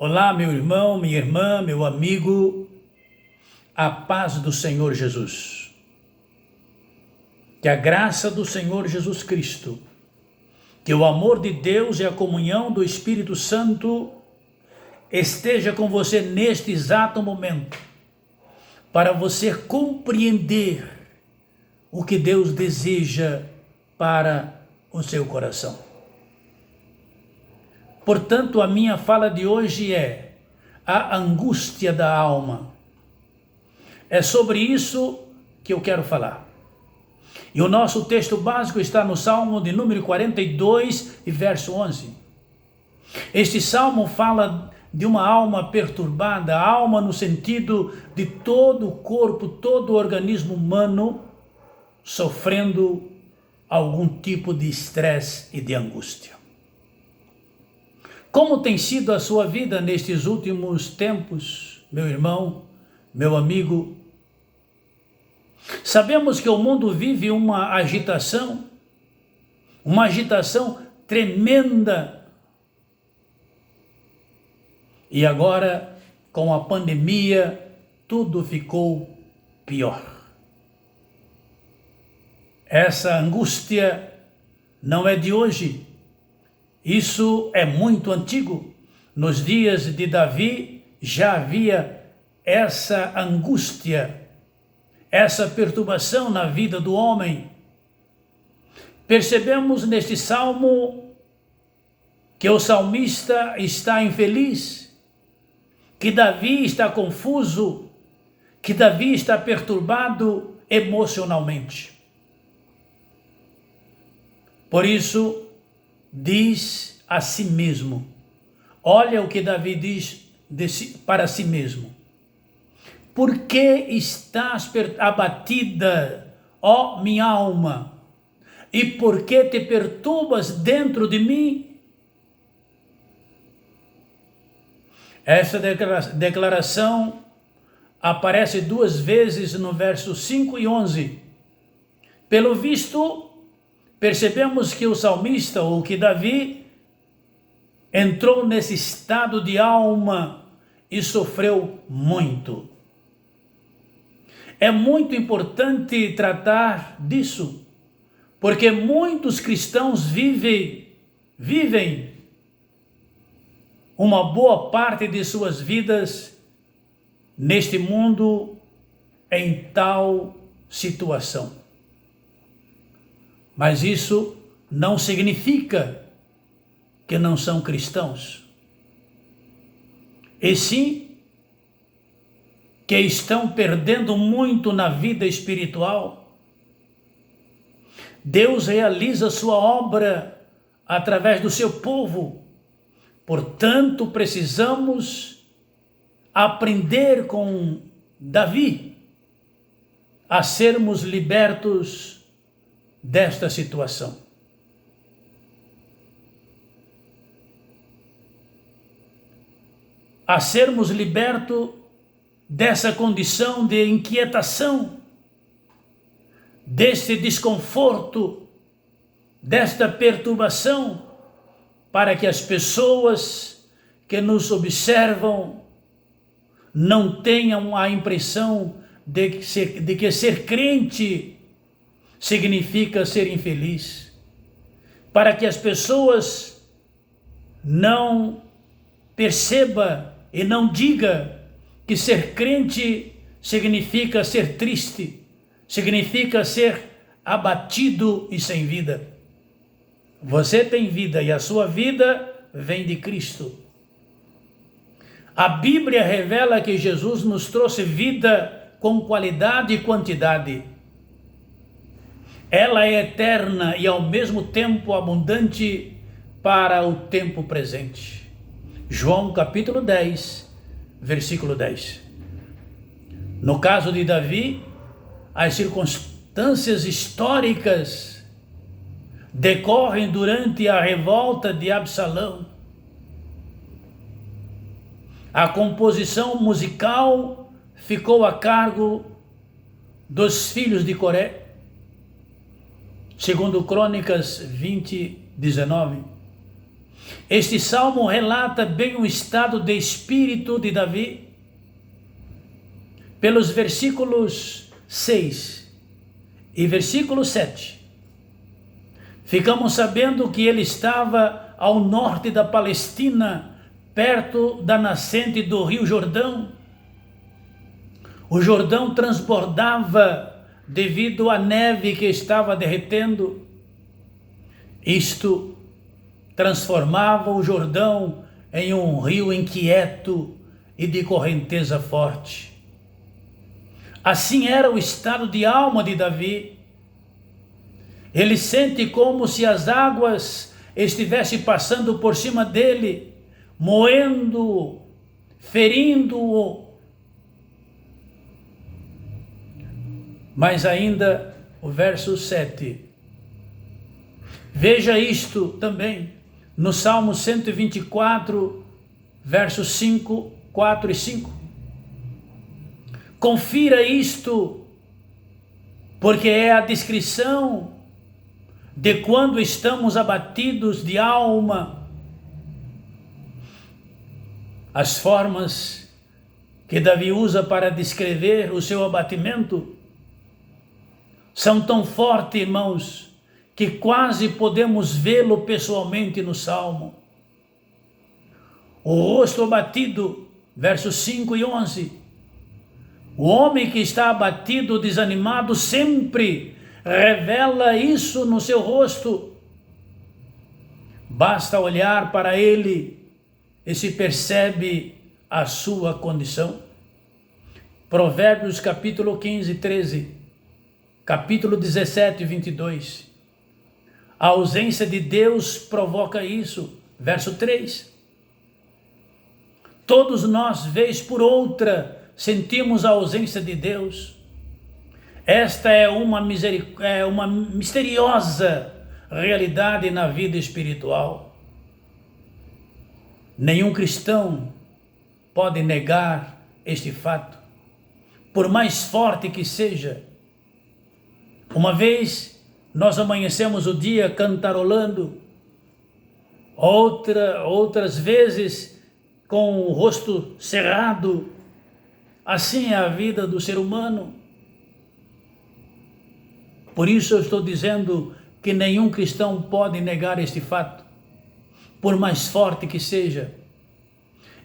Olá, meu irmão, minha irmã, meu amigo, a paz do Senhor Jesus. Que a graça do Senhor Jesus Cristo, que o amor de Deus e a comunhão do Espírito Santo esteja com você neste exato momento, para você compreender o que Deus deseja para o seu coração. Portanto, a minha fala de hoje é a angústia da alma. É sobre isso que eu quero falar. E o nosso texto básico está no Salmo de número 42 e verso 11. Este salmo fala de uma alma perturbada, alma no sentido de todo o corpo, todo o organismo humano sofrendo algum tipo de estresse e de angústia. Como tem sido a sua vida nestes últimos tempos, meu irmão, meu amigo? Sabemos que o mundo vive uma agitação tremenda. E agora, com a pandemia, tudo ficou pior. Essa angústia não é de hoje. Isso é muito antigo. Nos dias de Davi já havia essa angústia, essa perturbação na vida do homem. Percebemos neste salmo que o salmista está infeliz, que Davi está confuso, que Davi está perturbado emocionalmente. Por isso, diz a si mesmo, olha o que Davi diz para si mesmo: por que estás abatida, ó minha alma, e por que te perturbas dentro de mim? Essa declaração aparece duas vezes no verso 5 e 11. Pelo visto, percebemos que o salmista, ou que Davi, entrou nesse estado de alma e sofreu muito. É muito importante tratar disso, porque muitos cristãos vivem uma boa parte de suas vidas neste mundo em tal situação. Mas isso não significa que não são cristãos. E sim, que estão perdendo muito na vida espiritual. Deus realiza sua obra através do seu povo. Portanto, precisamos aprender com Davi a sermos libertos desta situação. A sermos libertos dessa condição de inquietação, desse desconforto, desta perturbação, para que as pessoas que nos observam não tenham a impressão de que ser crente significa ser infeliz, para que as pessoas não percebam e não digam que ser crente significa ser triste, significa ser abatido e sem vida. Você tem vida e a sua vida vem de Cristo. A Bíblia revela que Jesus nos trouxe vida com qualidade e quantidade. Ela é eterna e ao mesmo tempo abundante para o tempo presente. João capítulo 10, versículo 10. No caso de Davi, as circunstâncias históricas decorrem durante a revolta de Absalão. A composição musical ficou a cargo dos filhos de Coré, segundo Crônicas 20, 19. Este salmo relata bem o estado de espírito de Davi. Pelos versículos 6 e versículo 7, ficamos sabendo que ele estava ao norte da Palestina, perto da nascente do rio Jordão. O Jordão transbordava devido à neve que estava derretendo. Isto transformava o Jordão em um rio inquieto e de correnteza forte. Assim era o estado de alma de Davi. Ele sente como se as águas estivessem passando por cima dele, moendo-o, ferindo-o. Mas ainda o verso 7. Veja isto também no Salmo 124, versos 5, 4 e 5. Confira isto, porque é a descrição de quando estamos abatidos de alma. As formas que Davi usa para descrever o seu abatimento são tão fortes, irmãos, que quase podemos vê-lo pessoalmente no Salmo. O rosto abatido, versos 5 e 11. O homem que está abatido, desanimado, sempre revela isso no seu rosto. Basta olhar para ele e se percebe a sua condição. Provérbios capítulo 15, 13, capítulo 17, 22. A ausência de Deus provoca isso. Verso 3. Todos nós, vez por outra, sentimos a ausência de Deus. Esta é uma misteriosa realidade na vida espiritual. Nenhum cristão pode negar este fato, por mais forte que seja. Uma vez nós amanhecemos o dia cantarolando, outras vezes com o rosto cerrado. Assim é a vida do ser humano. Por isso eu estou dizendo que nenhum cristão pode negar este fato, por mais forte que seja.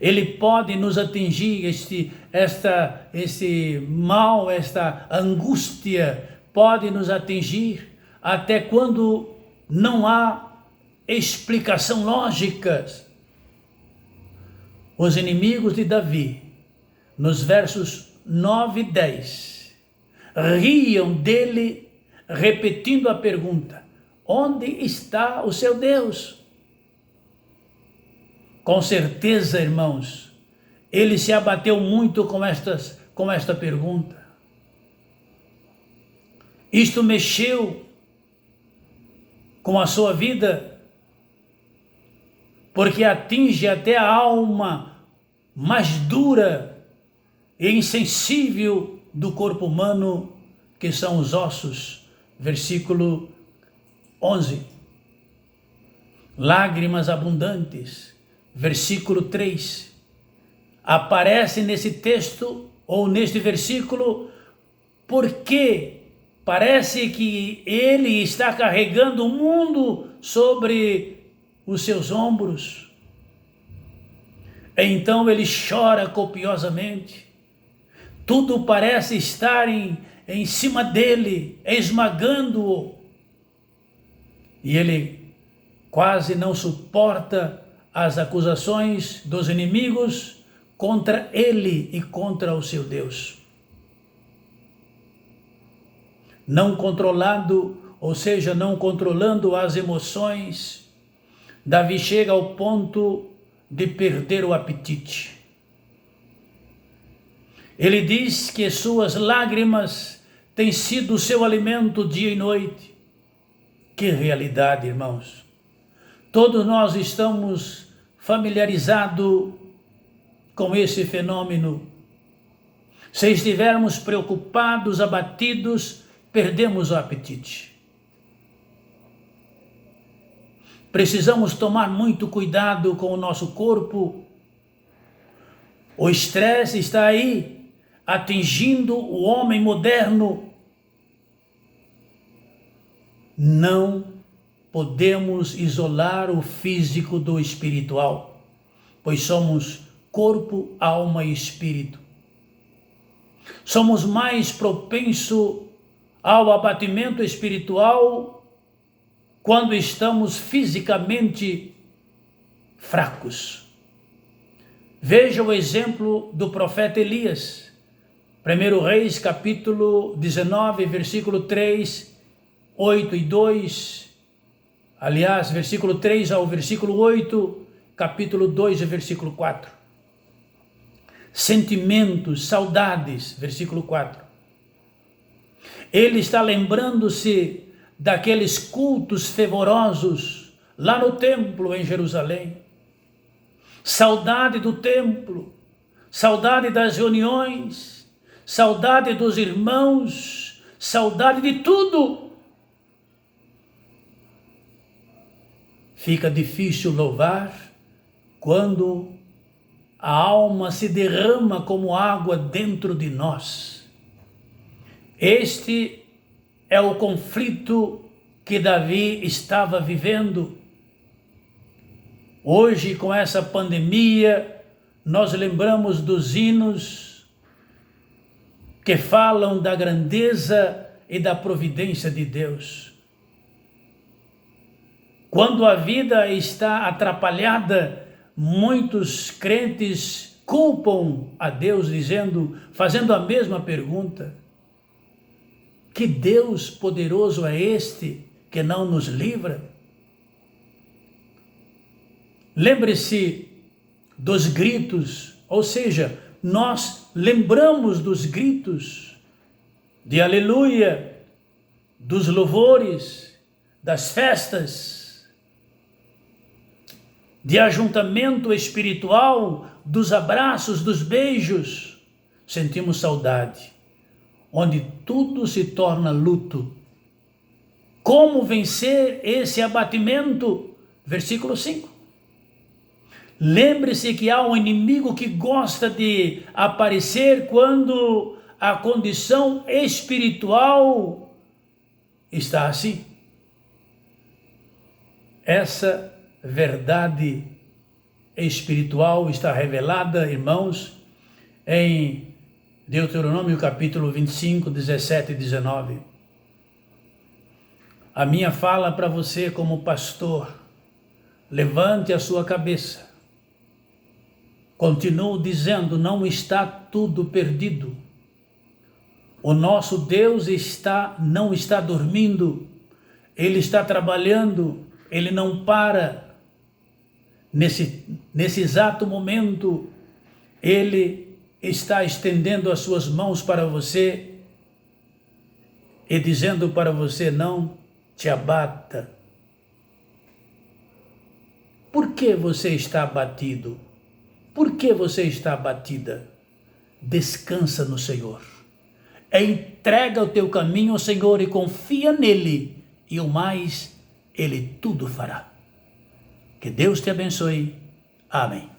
Ele pode nos atingir, esse mal, esta angústia pode nos atingir até quando não há explicação lógica. Os inimigos de Davi, nos versos 9 e 10, riam dele, repetindo a pergunta: onde está o seu Deus? Com certeza, irmãos, ele se abateu muito com esta pergunta. Isto mexeu com a sua vida, porque atinge até a alma mais dura e insensível do corpo humano, que são os ossos. Versículo 11. Lágrimas abundantes. Versículo 3. Aparece nesse texto, ou neste versículo, porque parece que ele está carregando o mundo sobre os seus ombros. Então ele chora copiosamente. Tudo parece estar em cima dele, esmagando-o. E ele quase não suporta as acusações dos inimigos contra ele e contra o seu Deus. Não controlando, ou seja, não controlando as emoções, Davi chega ao ponto de perder o apetite. Ele diz que suas lágrimas têm sido o seu alimento dia e noite. Que realidade, irmãos! Todos nós estamos familiarizados com esse fenômeno. Se estivermos preocupados, abatidos, perdemos o apetite. Precisamos tomar muito cuidado com o nosso corpo. O estresse está aí, atingindo o homem moderno. Não podemos isolar o físico do espiritual, pois somos corpo, alma e espírito. Somos mais propensos ao abatimento espiritual quando estamos fisicamente fracos. Veja o exemplo do profeta Elias. 1 Reis, capítulo 19, versículo 3, 8 e 2. Aliás, versículo 3 ao versículo 8, capítulo 2 e versículo 4. Sentimentos, saudades, versículo 4. Ele está lembrando-se daqueles cultos fervorosos lá no templo em Jerusalém. Saudade do templo, saudade das reuniões, saudade dos irmãos, saudade de tudo. Fica difícil louvar quando a alma se derrama como água dentro de nós. Este é o conflito que Davi estava vivendo. Hoje, com essa pandemia, nós lembramos dos hinos que falam da grandeza e da providência de Deus. Quando a vida está atrapalhada, muitos crentes culpam a Deus, fazendo a mesma pergunta: que Deus poderoso é este que não nos livra? Lembre-se dos gritos, ou seja, nós lembramos dos gritos de aleluia, dos louvores, das festas, de ajuntamento espiritual, dos abraços, dos beijos. Sentimos saudade, onde tudo se torna luto. Como vencer esse abatimento? Versículo 5. Lembre-se que há um inimigo que gosta de aparecer quando a condição espiritual está assim. Essa verdade espiritual está revelada, irmãos, em Deuteronômio capítulo 25, 17 e 19. A minha fala para você como pastor: levante a sua cabeça. Continuo dizendo, não está tudo perdido. O nosso Deus não está dormindo, Ele está trabalhando, Ele não para. Nesse exato momento, Ele está estendendo as suas mãos para você e dizendo para você: não te abata. Por que você está abatido? Por que você está abatida? Descansa no Senhor. Entrega o teu caminho ao Senhor e confia nele, e o mais Ele tudo fará. Que Deus te abençoe. Amém.